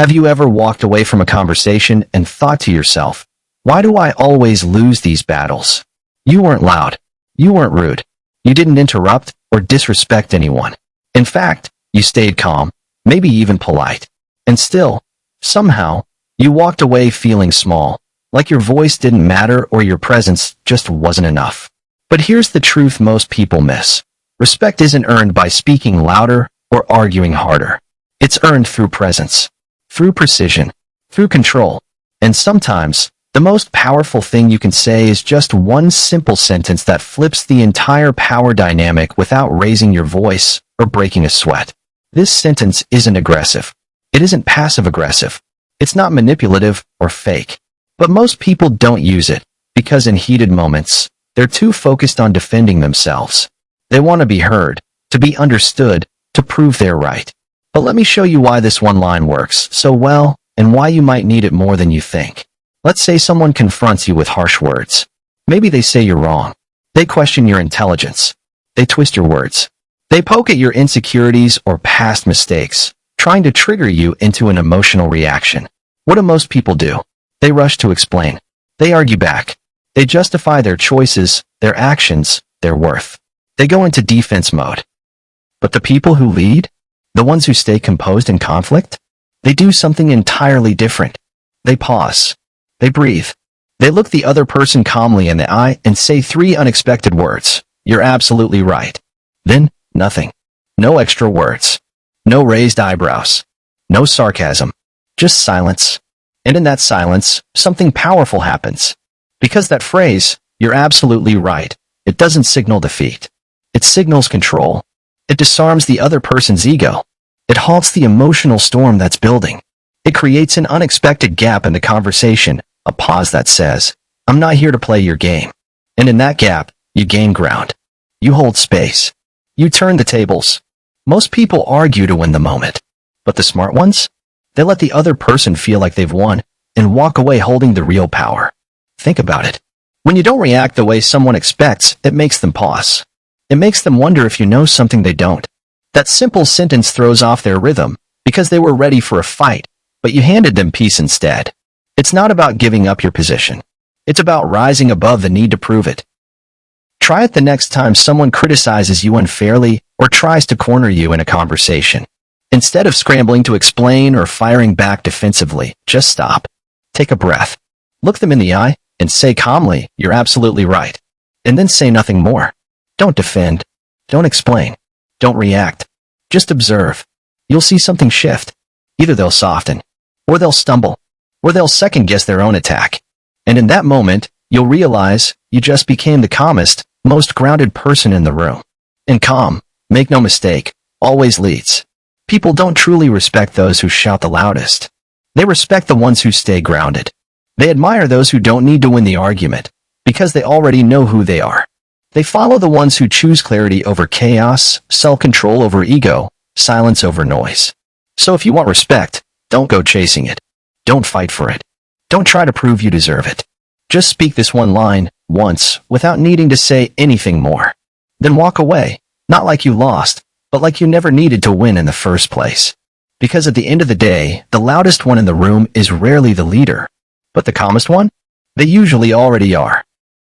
Have you ever walked away from a conversation and thought to yourself, why do I always lose these battles? You weren't loud. You weren't rude. You didn't interrupt or disrespect anyone. In fact, you stayed calm, maybe even polite. And still, somehow, you walked away feeling small, like your voice didn't matter or your presence just wasn't enough. But here's the truth most people miss. Respect isn't earned by speaking louder or arguing harder. It's earned through presence, through precision, through control. And sometimes, the most powerful thing you can say is just one simple sentence that flips the entire power dynamic without raising your voice or breaking a sweat. This sentence isn't aggressive. It isn't passive-aggressive. It's not manipulative or fake. But most people don't use it because in heated moments, they're too focused on defending themselves. They want to be heard, to be understood, to prove they're right. But let me show you why this one line works so well and why you might need it more than you think. Let's say someone confronts you with harsh words. Maybe they say you're wrong. They question your intelligence. They twist your words. They poke at your insecurities or past mistakes, trying to trigger you into an emotional reaction. What do most people do? They rush to explain. They argue back. They justify their choices, their actions, their worth. They go into defense mode. But the people who lead, the ones who stay composed in conflict, they do something entirely different. They pause. They breathe. They look the other person calmly in the eye and say 3 unexpected words. You're absolutely right. Then, nothing. No extra words. No raised eyebrows. No sarcasm. Just silence. And in that silence, something powerful happens. Because that phrase, you're absolutely right, it doesn't signal defeat. It signals control. It disarms the other person's ego. It halts the emotional storm that's building. It creates an unexpected gap in the conversation, a pause that says, I'm not here to play your game. And in that gap, you gain ground. You hold space. You turn the tables. Most people argue to win the moment. But the smart ones? They let the other person feel like they've won and walk away holding the real power. Think about it. When you don't react the way someone expects, it makes them pause. It makes them wonder if you know something they don't. That simple sentence throws off their rhythm because they were ready for a fight, but you handed them peace instead. It's not about giving up your position. It's about rising above the need to prove it. Try it the next time someone criticizes you unfairly or tries to corner you in a conversation. Instead of scrambling to explain or firing back defensively, just stop. Take a breath. Look them in the eye and say calmly, you're absolutely right. And then say nothing more. Don't defend. Don't explain. Don't react. Just observe. You'll see something shift. Either they'll soften, or they'll stumble, or they'll second-guess their own attack. And in that moment, you'll realize you just became the calmest, most grounded person in the room. And calm, make no mistake, always leads. People don't truly respect those who shout the loudest. They respect the ones who stay grounded. They admire those who don't need to win the argument, because they already know who they are. They follow the ones who choose clarity over chaos, self-control over ego, silence over noise. So if you want respect, don't go chasing it. Don't fight for it. Don't try to prove you deserve it. Just speak this one line, once, without needing to say anything more. Then walk away, not like you lost, but like you never needed to win in the first place. Because at the end of the day, the loudest one in the room is rarely the leader. But the calmest one? They usually already are.